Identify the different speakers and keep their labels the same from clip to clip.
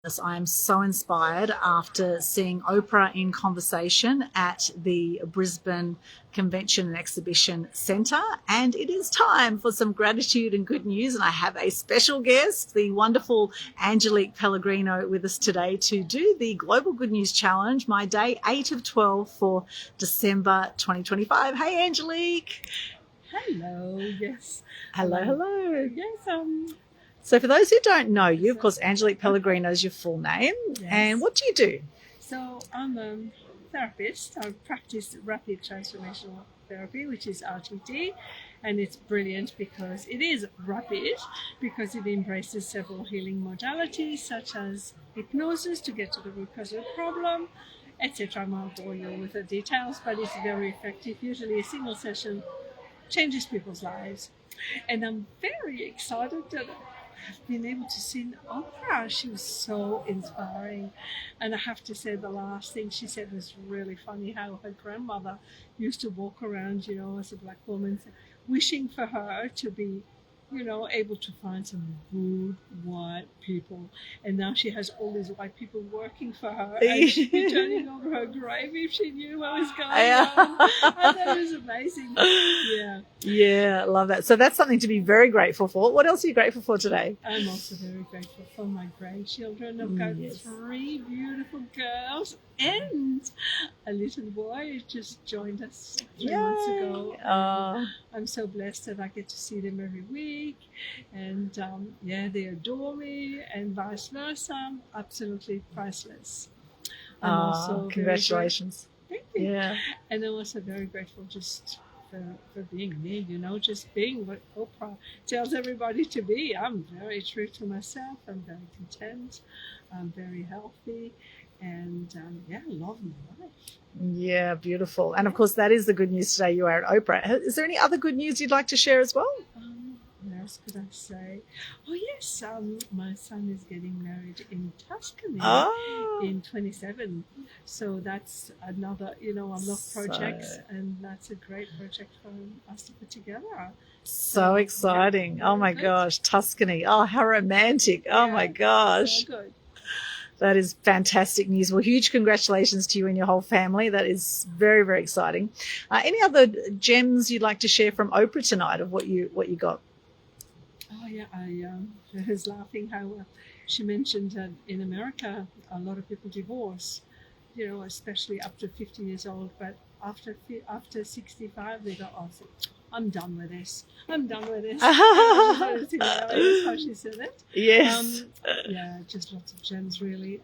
Speaker 1: I am so inspired after seeing Oprah in conversation at the Brisbane Convention and Exhibition Centre, and it is time for some gratitude and good news. And I have a special guest, the wonderful Angelique Pellegrino, with us today to do the Global Good News Challenge, my day 8 of 12 for December 2025. Hey, Angelique.
Speaker 2: Hello, yes.
Speaker 1: Hello.
Speaker 2: Yes,
Speaker 1: So for those who don't know you, of course, Angelique Pellegrino is your full name.
Speaker 2: Yes.
Speaker 1: And what do you do?
Speaker 2: So I'm a therapist. I practice rapid transformational therapy, which is RTT, and it's brilliant because it is rapid, because it embraces several healing modalities such as hypnosis to get to the root cause of the problem, etc. I won't bore you with the details, but it's very effective. Usually a single session changes people's lives. And I'm very excited that I've been able to see Oprah. She was so inspiring. And I have to say, the last thing she said was really funny, how her grandmother used to walk around, as a black woman, wishing for her to be, able to find some good white people. And now she has all these white people working for her. And she'd be turning over her grave if she knew what was going on. I thought it was amazing. Yeah.
Speaker 1: Yeah, I love that. So that's something to be very grateful for. What else are you grateful for today?
Speaker 2: I'm also very grateful for my grandchildren. I've got 3 beautiful girls and a little boy who just joined us 3 months ago. I'm so blessed that I get to see them every week. And they adore me, and vice versa. Absolutely priceless. I'm also
Speaker 1: congratulations.
Speaker 2: Thank you.
Speaker 1: Yeah.
Speaker 2: And I'm also very grateful just for being me, just being what Oprah tells everybody to be. I'm very true to myself. I'm very content. I'm very healthy. And I love my life.
Speaker 1: Yeah, beautiful. And of course, that is the good news today. You are at Oprah. Is there any other good news you'd like to share as well?
Speaker 2: What else could I say? Oh, yes. My son is getting married in Tuscany in 27. So that's another, I love projects, and that's a great project for us to put together.
Speaker 1: So exciting. Yeah, oh, my gosh. Tuscany. Oh, how romantic. Oh, my gosh.
Speaker 2: So good.
Speaker 1: That is fantastic news. Well, huge congratulations to you and your whole family. That is very, very exciting. Any other gems you'd like to share from Oprah tonight of what you got?
Speaker 2: Oh, yeah. I was laughing how she mentioned that in America, a lot of people divorce, especially up to 50 years old. But after 65, they go, I'm done with this. I'm done with this. That's how she said it.
Speaker 1: Yes.
Speaker 2: Just lots of gems, really.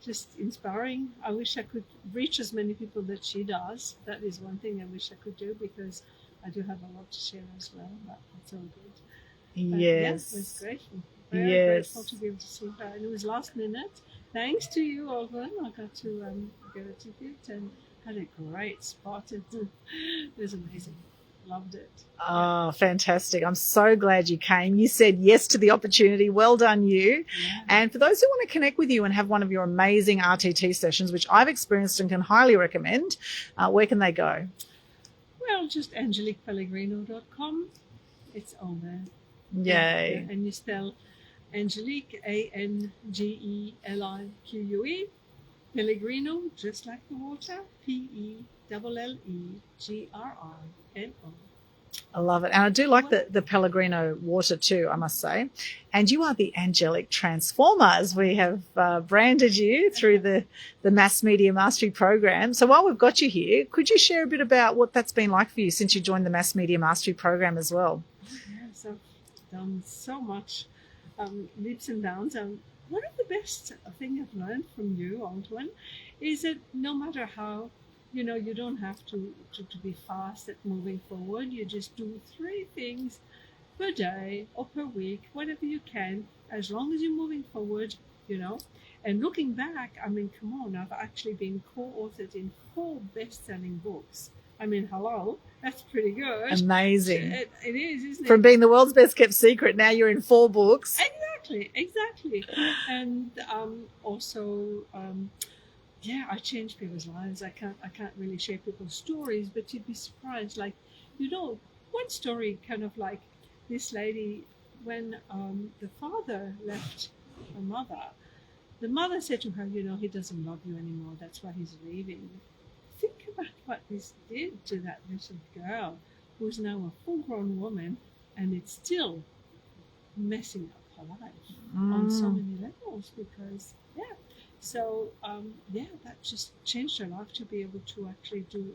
Speaker 2: Just inspiring. I wish I could reach as many people that she does. That is one thing I wish I could do, because I do have a lot to share as well. But it's all good. But,
Speaker 1: yes.
Speaker 2: I was grateful. Very grateful to be able to see her. And it was last minute. Thanks to you, Aldwyn, I got to get a ticket and had a great spot. It was amazing. Loved it.
Speaker 1: Oh, fantastic. I'm so glad you came. You said yes to the opportunity. Well done, you. Yeah. And for those who want to connect with you and have one of your amazing RTT sessions, which I've experienced and can highly recommend, where can they go?
Speaker 2: Well, just angeliquepellegrino.com. It's all there.
Speaker 1: Yay.
Speaker 2: Yeah. And you spell Angelique, Angelique, Pellegrino, just like the water, Pellegrino.
Speaker 1: I love it. And I do like the Pellegrino water too, I must say. And you are the Angelic Transformer, as we have branded you through the Mass Media Mastery Program. So while we've got you here, could you share a bit about what that's been like for you since you joined the Mass Media Mastery Program as well?
Speaker 2: Yes, I've done so much leaps and bounds. One of the best things I've learned from you, Aldwyn, is that no matter how, you don't have to be fast at moving forward. You just do 3 things per day or per week, whatever you can, as long as you're moving forward, And looking back, come on, I've actually been co-authored in 4 best-selling books. Hello, that's pretty good.
Speaker 1: Amazing.
Speaker 2: It is, isn't it?
Speaker 1: From being the world's best kept secret, now you're in 4 books.
Speaker 2: Exactly. And also, I change people's lives. I can't really share people's stories, but you'd be surprised. One story kind of like this lady, when the father left her mother, the mother said to her, he doesn't love you anymore. That's why he's leaving. Think about what this did to that little girl, who's now a full-grown woman, and it's still messing up her life on so many levels because, So, that just changed her life to be able to actually to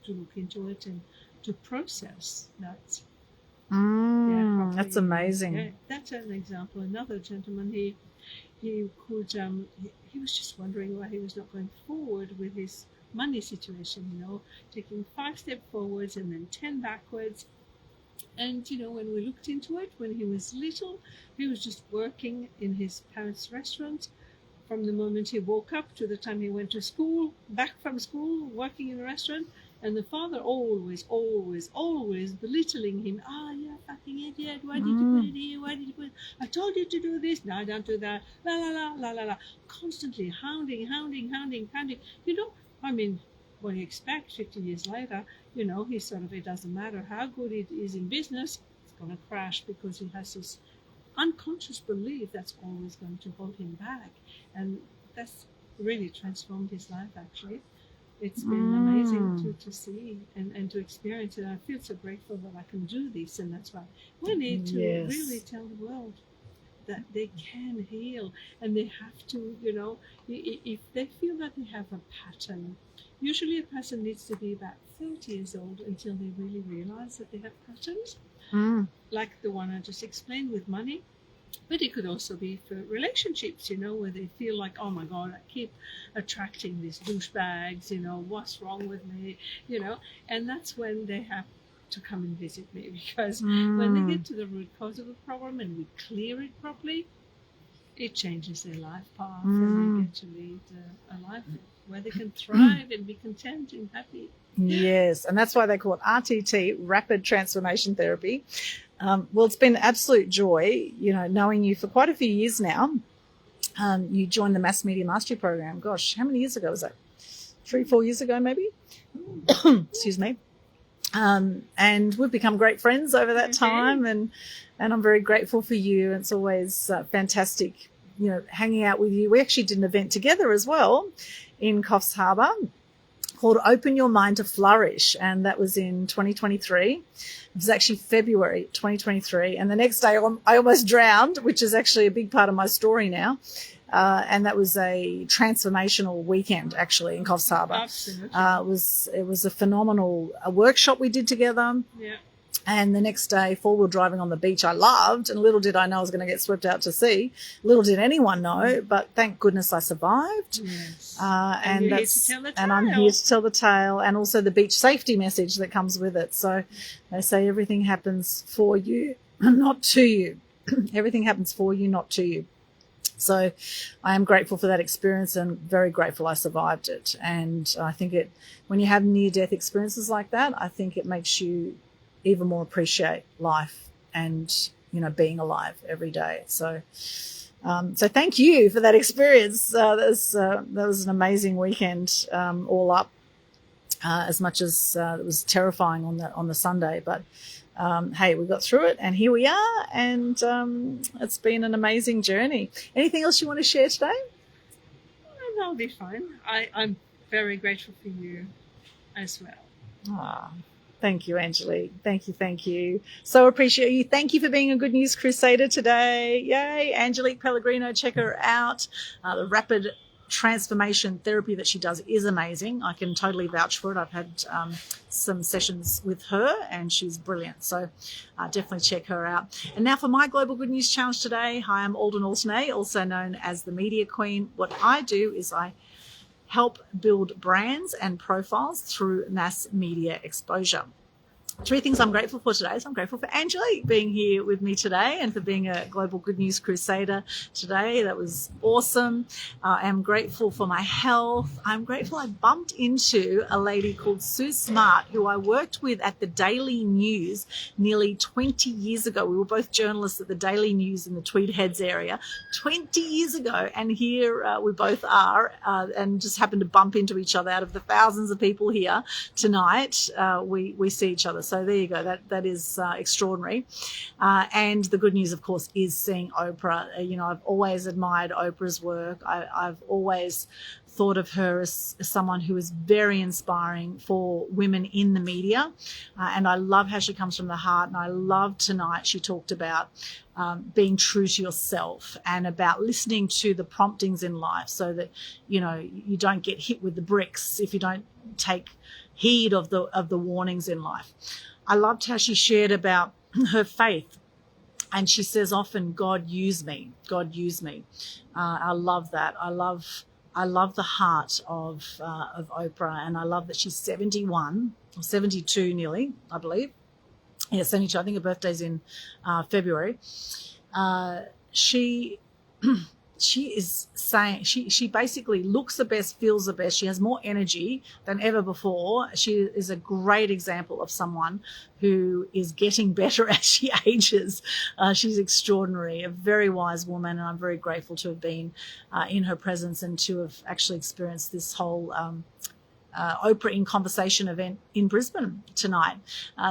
Speaker 2: look into it and to process that.
Speaker 1: That's amazing.
Speaker 2: Yeah, that's an example. Another gentleman, he could, he was just wondering why he was not going forward with his money situation, taking 5 steps forwards and then 10 backwards. And, when we looked into it, when he was little, he was just working in his parents' restaurant from the moment he woke up to the time he went to school, back from school, working in a restaurant. And the father always belittling him. You fucking idiot. Why did you put it here? Why did you put it? I told you to do this. No, don't do that. La, la, la, la, la, la. Constantly hounding. What do you expect 50 years later? He sort of, it doesn't matter how good it is in business, it's going to crash because he has this unconscious belief that's always going to hold him back. And that's really transformed his life, actually. It's been amazing to see and to experience it. I feel so grateful that I can do this, and that's why we need to really tell the world that they can heal, and they have to, if they feel that they have a pattern. Usually a person needs to be about 30 years old until they really realize that they have patterns, like the one I just explained with money. But it could also be for relationships, where they feel like, oh my God, I keep attracting these douchebags, what's wrong with me, and that's when they have to come and visit me, because when they get to the root cause of the problem and we clear it properly, it changes their life path and they get to lead a life where they can thrive and be content and happy.
Speaker 1: Yes, and that's why they call it RTT, Rapid Transformation Therapy. Well, it's been an absolute joy, knowing you for quite a few years now. You joined the Mass Media Mastery Program. Gosh, how many years ago was that? 3-4 years ago, maybe? Excuse me. And we've become great friends over that time, and I'm very grateful for you. It's always fantastic, hanging out with you. We actually did an event together as well in Coffs Harbour called Open Your Mind to Flourish, and that was in 2023. It was actually February 2023, and the next day I almost drowned, which is actually a big part of my story now. And that was a transformational weekend, actually, in Coffs Harbour.
Speaker 2: Absolutely.
Speaker 1: It was a phenomenal workshop we did together.
Speaker 2: Yeah.
Speaker 1: And the next day, 4-wheel driving on the beach I loved, and little did I know I was going to get swept out to sea. Little did anyone know, but thank goodness I survived.
Speaker 2: Yes.
Speaker 1: And
Speaker 2: you're here to tell the tale.
Speaker 1: And I'm here to tell the tale, and also the beach safety message that comes with it. So they say everything happens for you, not to you. Everything happens for you, not to you. So I am grateful for that experience and very grateful I survived it. And I think when you have near-death experiences like that, I think it makes you even more appreciate life and, being alive every day. So thank you for that experience. That was an amazing weekend, all up, as much as it was terrifying on the Sunday. But hey, we got through it, and here we are, and it's been an amazing journey. Anything else you want to share today?
Speaker 2: That'll be fine. I'm very grateful for you as well.
Speaker 1: Thank you, Angelique. Thank you. So appreciate you. Thank you for being a Good News Crusader today. Yay. Angelique Pellegrino, check her out. The rapid transformation therapy that she does is amazing. I can totally vouch for it. I've had some sessions with her, and she's brilliant. So definitely check her out. And now for my Global Good News Challenge today. Hi, I'm Aldwyn, Altuney, also known as the Media Queen. What I do is I help build brands and profiles through mass media exposure. 3 things I'm grateful for today. So I'm grateful for Angelique being here with me today and for being a Global Good News Crusader today. That was awesome. I am grateful for my health. I'm grateful I bumped into a lady called Sue Smart, who I worked with at the Daily News nearly 20 years ago. We were both journalists at the Daily News in the Tweed Heads area 20 years ago. And here we both are, and just happened to bump into each other out of the thousands of people here tonight. We see each other So there you go. That is extraordinary. And the good news, of course, is seeing Oprah. You know, I've always admired Oprah's work. I've always thought of her as someone who is very inspiring for women in the media. And I love how she comes from the heart. And I love tonight she talked about being true to yourself and about listening to the promptings in life so that, you know, you don't get hit with the bricks if you don't take heed of the warnings in life. I loved how she shared about her faith. And she says often, God use me, God use me. I love that. I love the heart of Oprah, and I love that she's 71 or 72 nearly, I believe. Yeah, 72. I think her birthday's in February. She is saying she basically looks the best, feels the best. She has more energy than ever before. She is a great example of someone who is getting better as she ages. She's extraordinary, a very wise woman, and I'm very grateful to have been in her presence and to have actually experienced this whole Oprah in Conversation event in Brisbane tonight.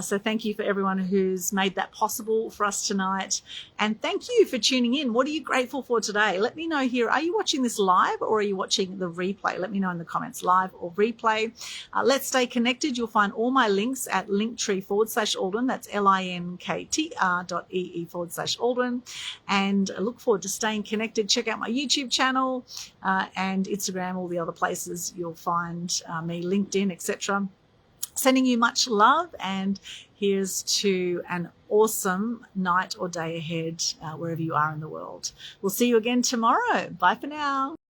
Speaker 1: So thank you for everyone who's made that possible for us tonight. And thank you for tuning in. What are you grateful for today? Let me know here. Are you watching this live or are you watching the replay? Let me know in the comments, live or replay. Let's stay connected. You'll find all my links at linktree/Aldwyn. That's linktr.ee/Aldwyn. And I look forward to staying connected. Check out my YouTube channel and Instagram, all the other places you'll find me, LinkedIn, etc. Sending you much love, and here's to an awesome night or day ahead wherever you are in the world. We'll see you again tomorrow. Bye for now.